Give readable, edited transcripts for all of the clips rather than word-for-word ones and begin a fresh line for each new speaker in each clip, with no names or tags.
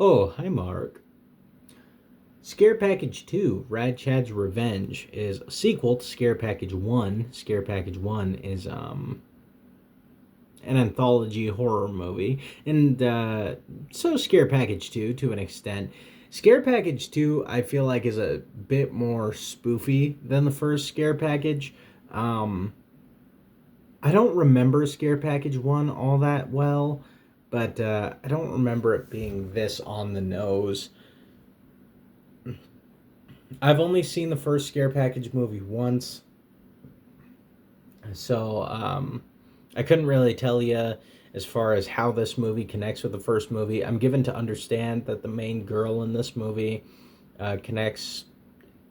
Oh, hi, Mark. Scare Package 2, Rad Chad's Revenge, is a sequel to Scare Package 1. Scare Package 1 is an anthology horror movie, and so Scare Package 2 to an extent. Scare Package 2, I feel like, is a bit more spoofy than the first Scare Package. Um, I don't remember Scare Package 1 all that well, but I don't remember it being this on the nose. I've only seen the first Scare Package movie once, so I couldn't really tell you as far as how this movie connects with the first movie. I'm given to understand that the main girl in this movie connects,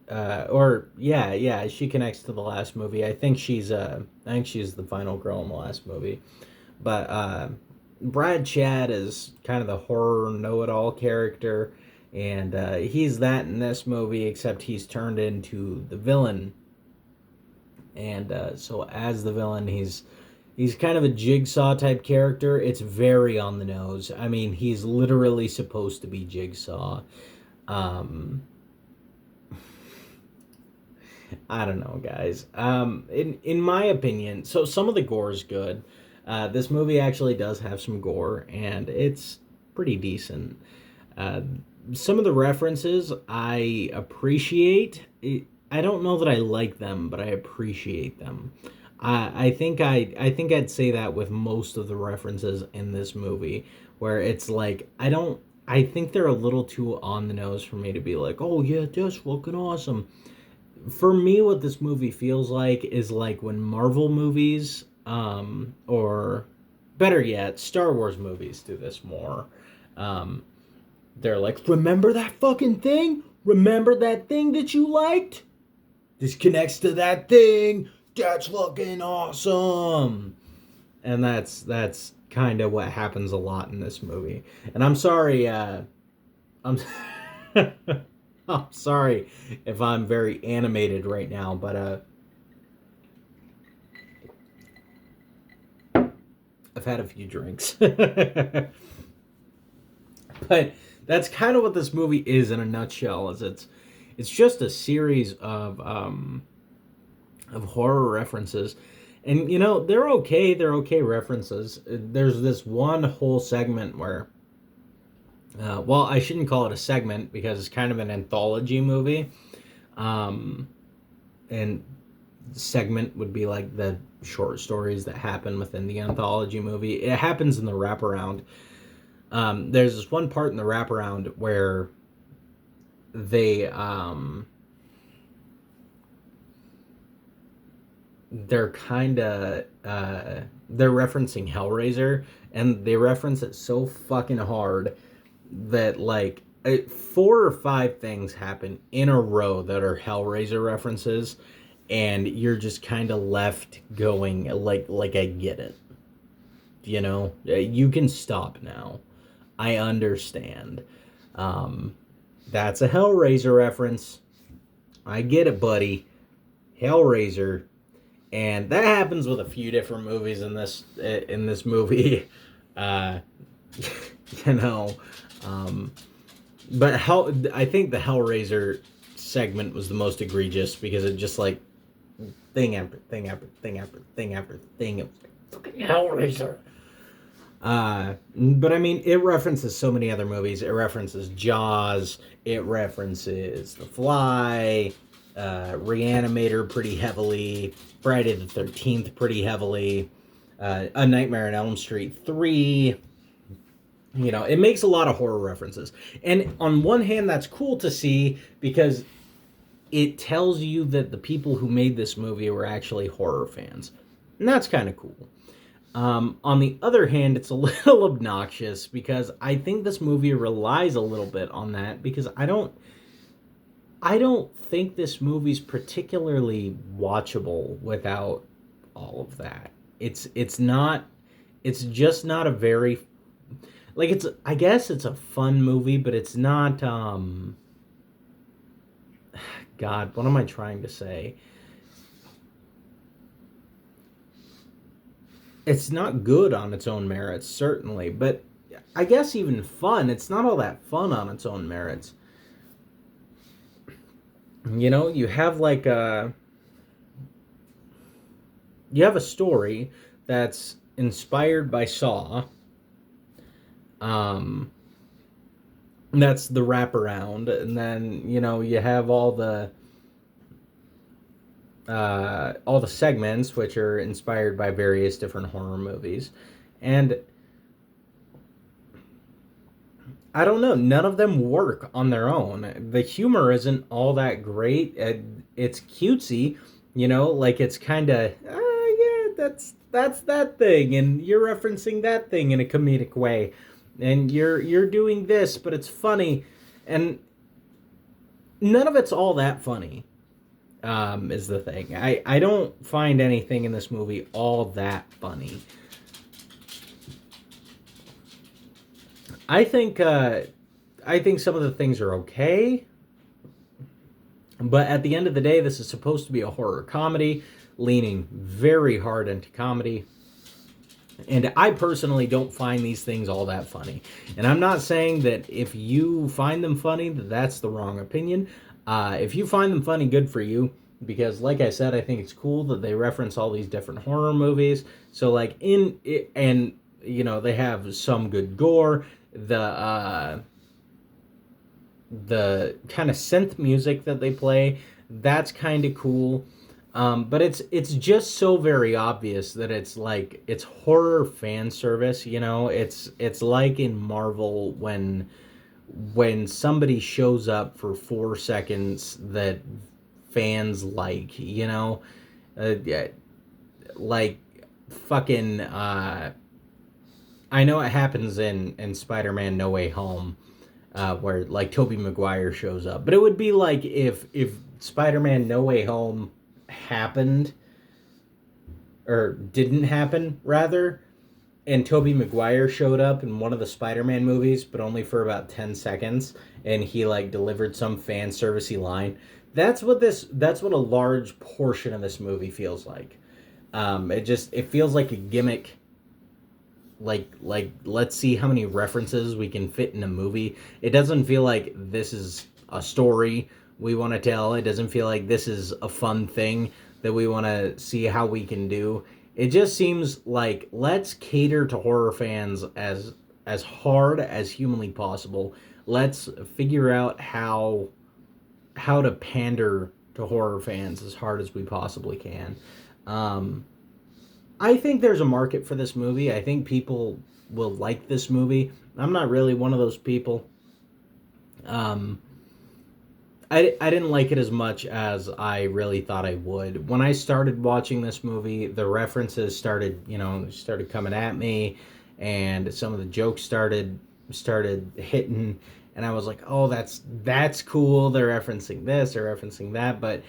or yeah, she connects to the last movie. I think she's the final girl in the last movie. But Brad Chad is kind of the horror know-it-all character, and he's that in this movie, except he's turned into the villain. And so as the villain, he's kind of a Jigsaw type character. It's very on the nose. I mean, he's literally supposed to be Jigsaw. Um, I don't know, guys. In my opinion, so some of the gore is good. This movie actually does have some gore, and it's pretty decent. Uh, some of the references I appreciate. I don't know that I like them, but I appreciate them. I think I'd say that with most of the references in this movie, where it's like I think they're a little too on the nose for me to be like, oh yeah, that's fucking awesome. For me, what this movie feels like is like when Marvel movies, or better yet, Star Wars movies do this more. Um, they're like, remember that fucking thing? Remember that thing that you liked? This connects to that thing. That's fucking awesome. And that's kind of what happens a lot in this movie. And I'm sorry, I'm I'm sorry if I'm very animated right now, but I've had a few drinks. But that's kind of what this movie is in a nutshell. Is it's just a series of horror references, and they're okay. They're okay references. There's this one whole segment where, well, I shouldn't call it a segment because it's kind of an anthology movie. Um, and segment would be like the short stories that happen within the anthology movie. It happens in the wraparound. There's this one part in the wraparound where they they're kind of they're referencing Hellraiser, and they reference it so fucking hard that like four or five things happen in a row that are Hellraiser references, and you're just kind of left going like I get it. You can stop now. I understand. Um, that's a Hellraiser reference. I get it, buddy. Hellraiser, and that happens with a few different movies in this movie. Uh, you know, um, but I think the Hellraiser segment was the most egregious because it just like thing after thing after thing after thing after thing of fucking Hellraiser. But I mean, it references so many other movies. It references Jaws. It references The Fly, Reanimator pretty heavily, Friday the 13th pretty heavily, A Nightmare on Elm Street 3. It makes a lot of horror references. And on one hand, that's cool to see because it tells you that the people who made this movie were actually horror fans. And that's kind of cool. On the other hand, it's a little obnoxious because I think this movie relies a little bit on that because I don't think this movie's particularly watchable without all of that. It's just not a very like it's I guess it's a fun movie, but it's not God, what am I trying to say? It's not good on its own merits, certainly, but I guess even fun. It's not all that fun on its own merits. You know, you have a story that's inspired by Saw. Um, that's the wraparound, and then you have all the segments which are inspired by various different horror movies, and I don't know, none of them work on their own. The humor isn't all that great. It's cutesy, like it's kind of yeah, that's that thing, and you're referencing that thing in a comedic way, and you're doing this, but it's funny, and none of it's all that funny. Is the thing. I don't find anything in this movie all that funny. I think I think some of the things are okay, but at the end of the day, this is supposed to be a horror comedy, leaning very hard into comedy. And I personally don't find these things all that funny. And I'm not saying that if you find them funny, that that's the wrong opinion. If you find them funny, good for you. Because, like I said, I think it's cool that they reference all these different horror movies. So, like, and they have some good gore. The kind of synth music that they play, that's kind of cool. But it's just so very obvious that it's horror fan service. It's like in Marvel when somebody shows up for 4 seconds that fans yeah, like fucking. I know it happens in Spider-Man No Way Home, where like Tobey Maguire shows up, but it would be like if Spider-Man No Way Home happened or didn't happen rather, and Tobey Maguire showed up in one of the Spider-Man movies, but only for about 10 seconds, and he like delivered some fan servicey line. That's what a large portion of this movie feels like. It feels like a gimmick. Like let's see how many references we can fit in a movie. It doesn't feel like this is a story we want to tell. It doesn't feel like this is a fun thing that we want to see how we can do. It just seems like let's cater to horror fans as hard as humanly possible. Let's figure out how to pander to horror fans as hard as we possibly can. Um, I think there's a market for this movie. I think people will like this movie. I'm not really one of those people. Um, I didn't like it as much as I really thought I would. When I started watching this movie, the references started coming at me, and some of the jokes started hitting, and I was like, "Oh, that's cool. They're referencing this, they're referencing that." But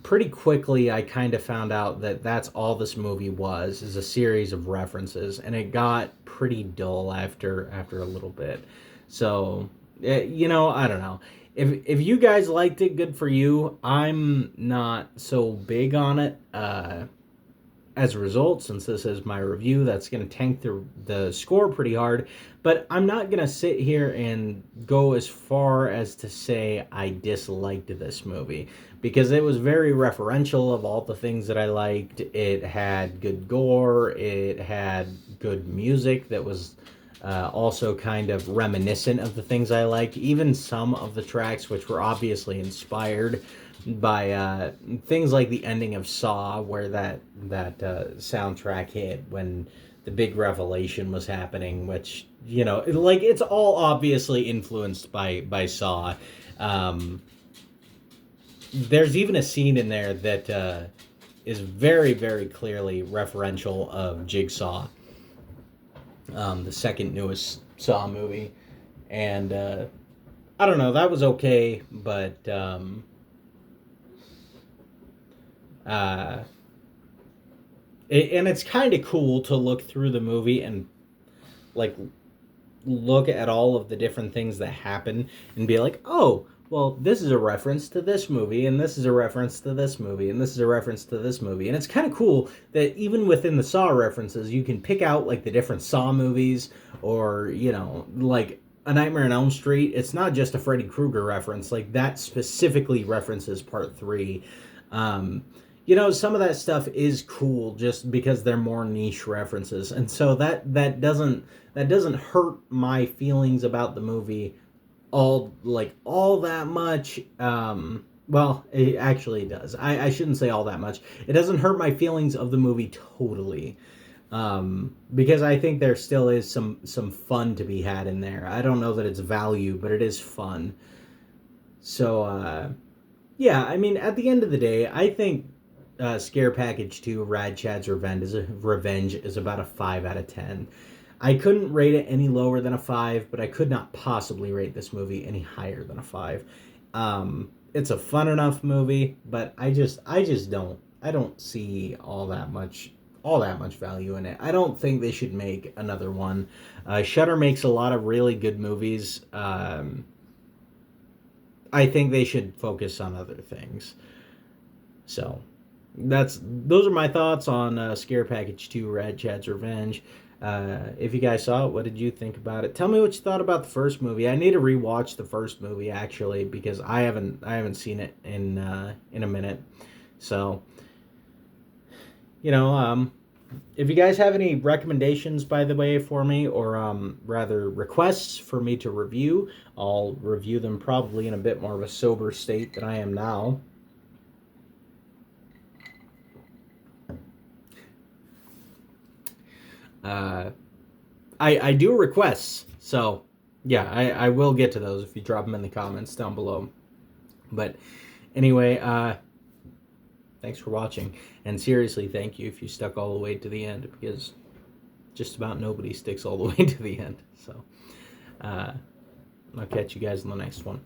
pretty quickly, I kind of found out that that's all this movie was, is a series of references, and it got pretty dull after a little bit. So, I don't know. If you guys liked it, good for you. I'm not so big on it. As a result, since this is my review, that's going to tank the score pretty hard. But I'm not going to sit here and go as far as to say I disliked this movie, because it was very referential of all the things that I liked. It had good gore, it had good music that was also kind of reminiscent of the things I liked. Even some of the tracks, which were obviously inspired by things like the ending of Saw, where that soundtrack hit when the big revelation was happening, which like it's all obviously influenced by Saw. There's even a scene in there that is very very clearly referential of Jigsaw, the second newest Saw movie, and I don't know, that was okay, but uh, and it's kind of cool to look through the movie and like look at all of the different things that happen and be like, oh, well, this is a reference to this movie, and this is a reference to this movie, and this is a reference to this movie. And it's kind of cool that even within the Saw references, you can pick out like the different Saw movies, or, you know, like A Nightmare on Elm Street. It's not just a Freddy Krueger reference, like that specifically references part three. Um, you know, some of that stuff is cool just because they're more niche references, and so that doesn't hurt my feelings about the movie all that much. Well, it actually does. I shouldn't say all that much. It doesn't hurt my feelings of the movie totally, because I think there still is some fun to be had in there. I don't know that it's value, but it is fun. So yeah, I mean, at the end of the day, I think Scare Package 2 Rad Chad's Revenge is about a 5 out of 10. I couldn't rate it any lower than a 5, but I could not possibly rate this movie any higher than a 5. It's a fun enough movie, but I don't see all that much value in it. I don't think they should make another one. Shudder makes a lot of really good movies. I think they should focus on other things. So those are my thoughts on Scare Package 2 Rad Chad's Revenge. If you guys saw it, what did you think about it? Tell me what you thought about the first movie. I need to rewatch the first movie actually, because I haven't seen it in a minute. So, you know, if you guys have any recommendations, by the way, for me, or rather requests for me to review, I'll review them probably in a bit more of a sober state than I am now. Uh, I do requests, so yeah, I will get to those if you drop them in the comments down below. But anyway, thanks for watching, and seriously, thank you if you stuck all the way to the end, because just about nobody sticks all the way to the end. So I'll catch you guys in the next one.